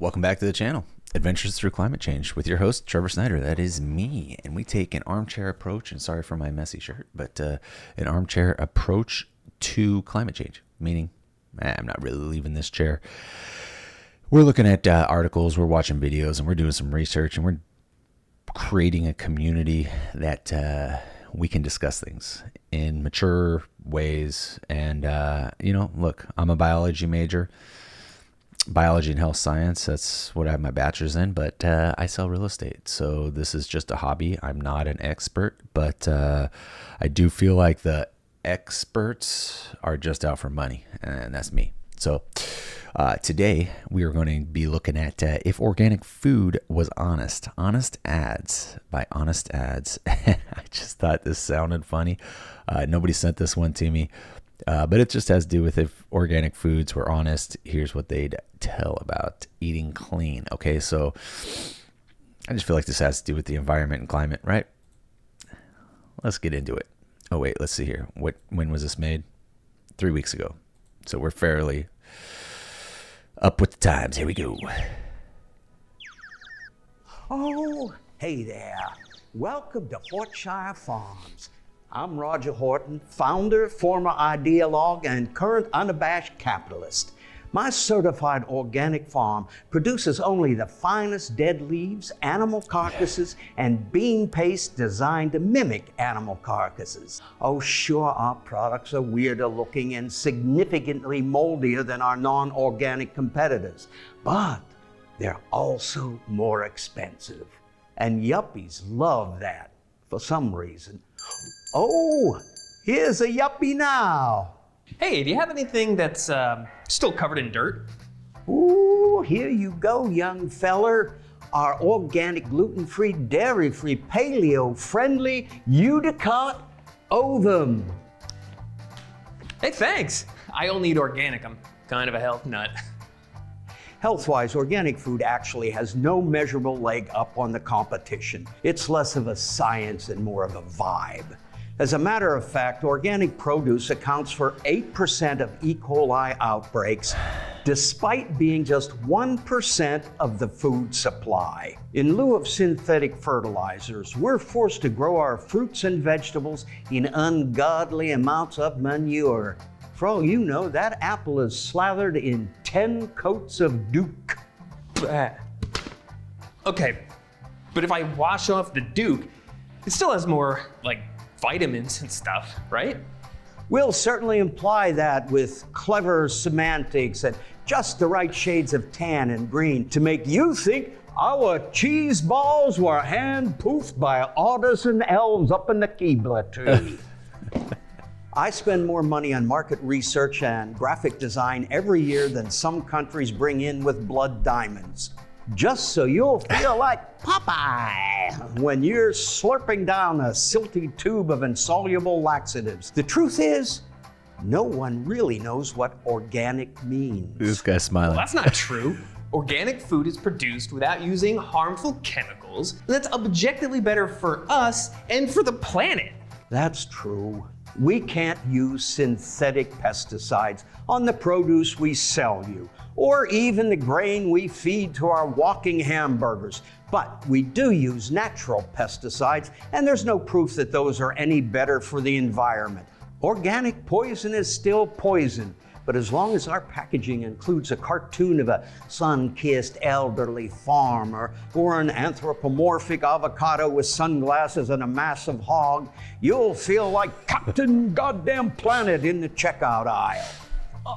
Welcome back to the channel, Adventures Through Climate Change, with your host, Trevor Snyder. That is me, and we take an armchair approach, and sorry for my messy shirt, but an armchair approach to climate change, meaning I'm not really leaving this chair. We're looking at articles, we're watching videos, and we're doing some research, and we're creating a community that we can discuss things in mature ways. And, look, I'm a biology major. Biology and health science, that's what I have my bachelor's in, but I sell real estate, so this is just a hobby. I'm not an expert, but I do feel like the experts are just out for money, and that's me. So today we are going to be looking at if organic food was honest ads by Honest Ads. I just thought this sounded funny. Nobody sent this one to me. But it just has to do with if organic foods were honest, here's what they'd tell about eating clean. Okay, so I just feel like this has to do with the environment and climate, right? Let's get into it. Oh, wait, let's see here. When was this made? 3 weeks ago. So we're fairly up with the times. Here we go. Oh, hey there. Welcome to Hortshire Farms. I'm Roger Horton, founder, former ideologue, and current unabashed capitalist. My certified organic farm produces only the finest dead leaves, animal carcasses, and bean paste designed to mimic animal carcasses. Oh, sure, our products are weirder looking and significantly moldier than our non-organic competitors, but they're also more expensive. And yuppies love that for some reason. Oh, here's a yuppie now. Hey, do you have anything that's still covered in dirt? Ooh, here you go, young feller. Our organic, gluten-free, dairy-free, paleo-friendly Udicot ovum. Hey, thanks. I only eat organic. I'm kind of a health nut. Health-wise, organic food actually has no measurable leg up on the competition. It's less of a science and more of a vibe. As a matter of fact, organic produce accounts for 8% of E. coli outbreaks, despite being just 1% of the food supply. In lieu of synthetic fertilizers, we're forced to grow our fruits and vegetables in ungodly amounts of manure. For all you know, that apple is slathered in 10 coats of Duke. Okay, but if I wash off the Duke, it still has more, vitamins and stuff, right? We'll certainly imply that with clever semantics and just the right shades of tan and green to make you think our cheese balls were hand-poofed by artisan elves up in the Keebler tree. I spend more money on market research and graphic design every year than some countries bring in with blood diamonds. Just so you'll feel like Popeye when you're slurping down a silty tube of insoluble laxatives. The truth is, no one really knows what organic means. This guy's smiling. Well, that's not true. Organic food is produced without using harmful chemicals. That's objectively better for us and for the planet. That's true. We can't use synthetic pesticides on the produce we sell you, or even the grain we feed to our walking hamburgers. But we do use natural pesticides, and there's no proof that those are any better for the environment. Organic poison is still poison, but as long as our packaging includes a cartoon of a sun-kissed elderly farmer or an anthropomorphic avocado with sunglasses and a massive hog, you'll feel like Captain Goddamn Planet in the checkout aisle.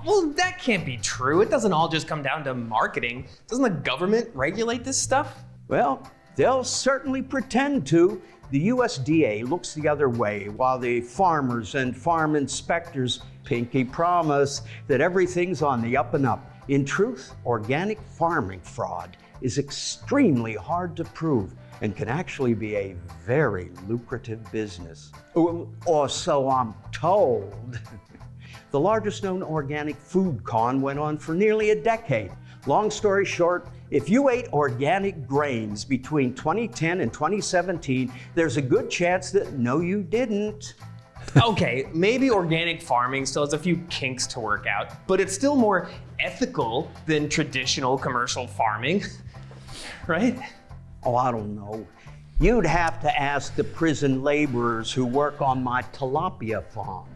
Well, that can't be true. It doesn't all just come down to marketing. Doesn't the government regulate this stuff? Well, they'll certainly pretend to. The USDA looks the other way while the farmers and farm inspectors pinky promise that everything's on the up and up. In truth, organic farming fraud is extremely hard to prove and can actually be a very lucrative business. Or so I'm told. The largest known organic food con went on for nearly a decade. Long story short, if you ate organic grains between 2010 and 2017, there's a good chance that no, you didn't. Okay, maybe organic farming still has a few kinks to work out, but it's still more ethical than traditional commercial farming, right? Oh, I don't know. You'd have to ask the prison laborers who work on my tilapia farm,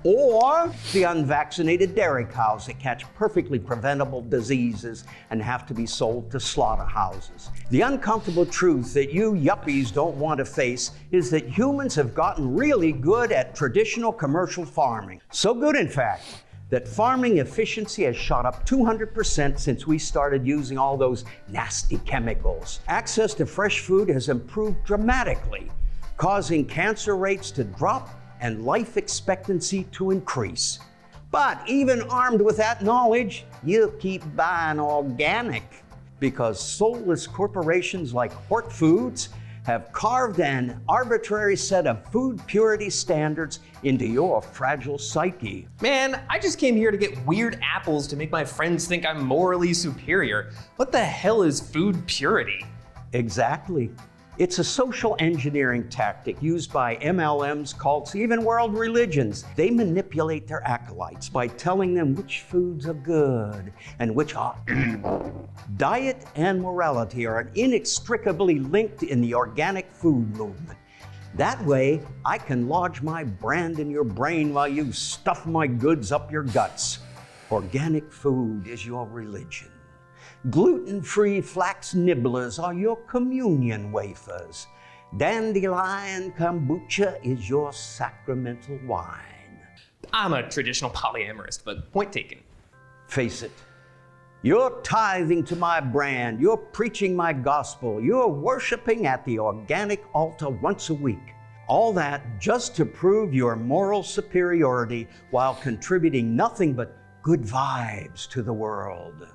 or the unvaccinated dairy cows that catch perfectly preventable diseases and have to be sold to slaughterhouses. The uncomfortable truth that you yuppies don't want to face is that humans have gotten really good at traditional commercial farming. So good, in fact, that farming efficiency has shot up 200% since we started using all those nasty chemicals. Access to fresh food has improved dramatically, causing cancer rates to drop and life expectancy to increase. But even armed with that knowledge, you keep buying organic because soulless corporations like Hort Foods have carved an arbitrary set of food purity standards into your fragile psyche. Man, I just came here to get weird apples to make my friends think I'm morally superior. What the hell is food purity? Exactly. It's a social engineering tactic used by MLMs, cults, even world religions. They manipulate their acolytes by telling them which foods are good and which are evil. Diet and morality are inextricably linked in the organic food movement. That way, I can lodge my brand in your brain while you stuff my goods up your guts. Organic food is your religion. Gluten-free flax nibblers are your communion wafers. Dandelion kombucha is your sacramental wine. I'm a traditional polyamorist, but point taken. Face it, you're tithing to my brand, you're preaching my gospel, you're worshiping at the organic altar once a week. All that just to prove your moral superiority while contributing nothing but good vibes to the world.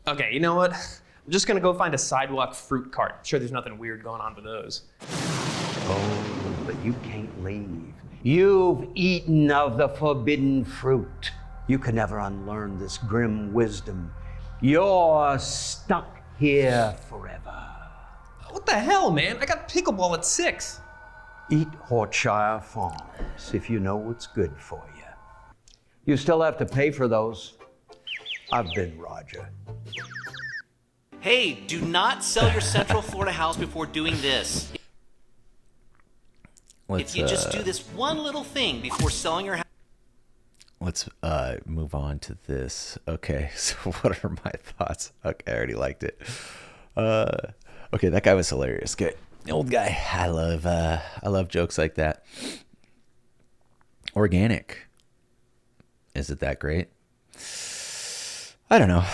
Okay, you know what? I'm just gonna go find a sidewalk fruit cart. I'm sure there's nothing weird going on with those. Oh, but you can't leave. You've eaten of the forbidden fruit. You can never unlearn this grim wisdom. You're stuck here forever. What the hell, man? I got pickleball at 6. Eat Hortshire Farms if you know what's good for you. You still have to pay for those. I've been Roger. Hey, do not sell your Central Florida house before doing this. If you just do this one little thing before selling your house. Let's move on to this. Okay, so what are my thoughts? Okay, I already liked it. Okay, that guy was hilarious. Good, old guy. I love jokes like that. Organic. Is it that great? I don't know.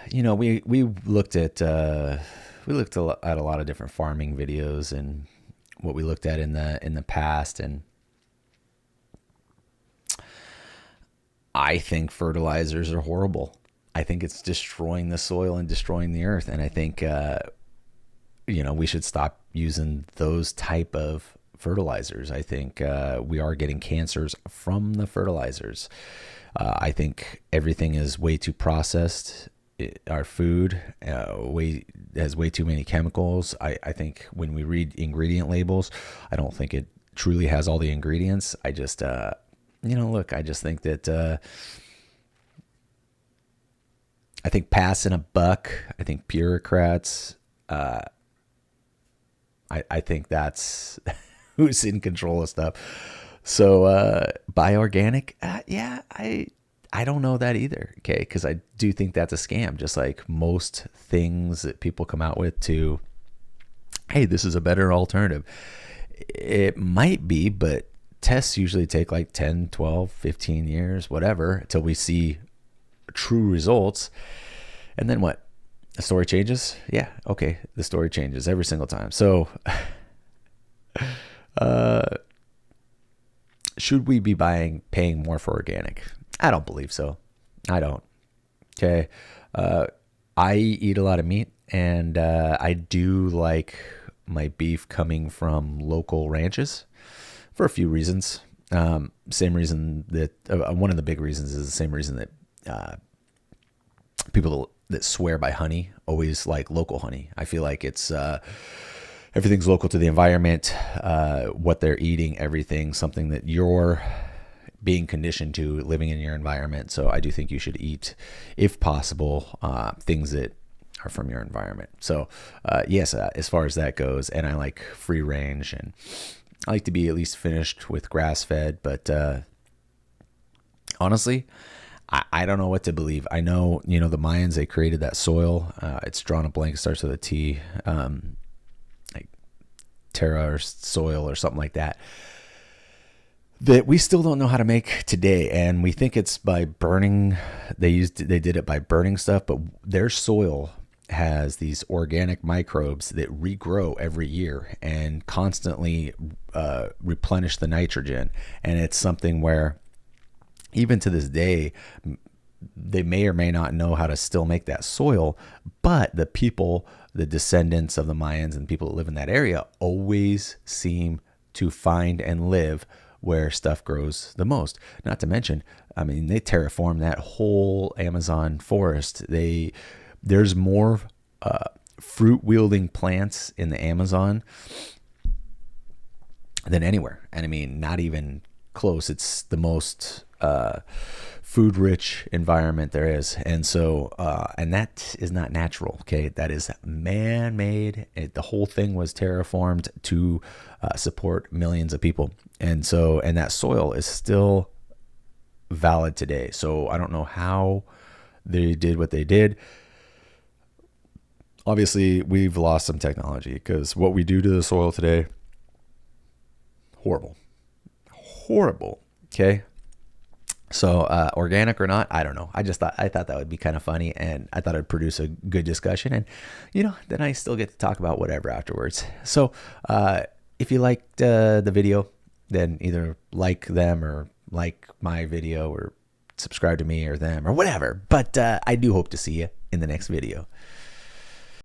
You know, we looked at a lot of different farming videos and what we looked at in the past, and I think fertilizers are horrible. I think it's destroying the soil and destroying the earth, and I think we should stop using those type of fertilizers. I think we are getting cancers from the fertilizers. I think everything is way too processed. Our food has way too many chemicals. I think when we read ingredient labels, I don't think it truly has all the ingredients. I just, I just think that I think passing a buck. I think bureaucrats. I think that's who's in control of stuff. So buy organic. I don't know that either. Okay, because I do think that's a scam. Just like most things that people come out with to, hey, this is a better alternative. It might be, but tests usually take like 10, 12, 15 years, whatever, until we see true results. And then what? The story changes? Yeah, okay. The story changes every single time. So should we be paying more for organic? I don't believe so. I don't. Okay. I eat a lot of meat, and I do like my beef coming from local ranches for a few reasons. Same reason that one of the big reasons is the same reason that people that swear by honey always like local honey. I feel like it's everything's local to the environment, what they're eating, everything, something that you're being conditioned to living in your environment. So I do think you should eat, if possible, things that are from your environment. So yes, as far as that goes, and I like free range, and I like to be at least finished with grass fed. But honestly, I don't know what to believe. I know, the Mayans, they created that soil. It's drawn a blank, starts with a T, like terra or soil or something like that, that we still don't know how to make today. And we think it's by burning. They did it by burning stuff, but their soil has these organic microbes that regrow every year and constantly replenish the nitrogen. And it's something where even to this day, they may or may not know how to still make that soil, but the people, the descendants of the Mayans and people that live in that area, always seem to find and live where stuff grows the most. Not to mention, I mean, they terraform that whole Amazon forest. There's more fruit-wielding plants in the Amazon than anywhere. And I mean, not even close. It's the most food-rich environment there is. And so, and that is not natural, okay? That is man-made. The whole thing was terraformed to support millions of people. And so, and that soil is still valid today. So I don't know how they did what they did. Obviously, we've lost some technology, because what we do to the soil today, horrible. Okay. So organic or not, I don't know. I thought that would be kind of funny, and I thought it'd produce a good discussion, and then I still get to talk about whatever afterwards. So if you liked the video, then either like them or like my video or subscribe to me or them or whatever. But I do hope to see you in the next video.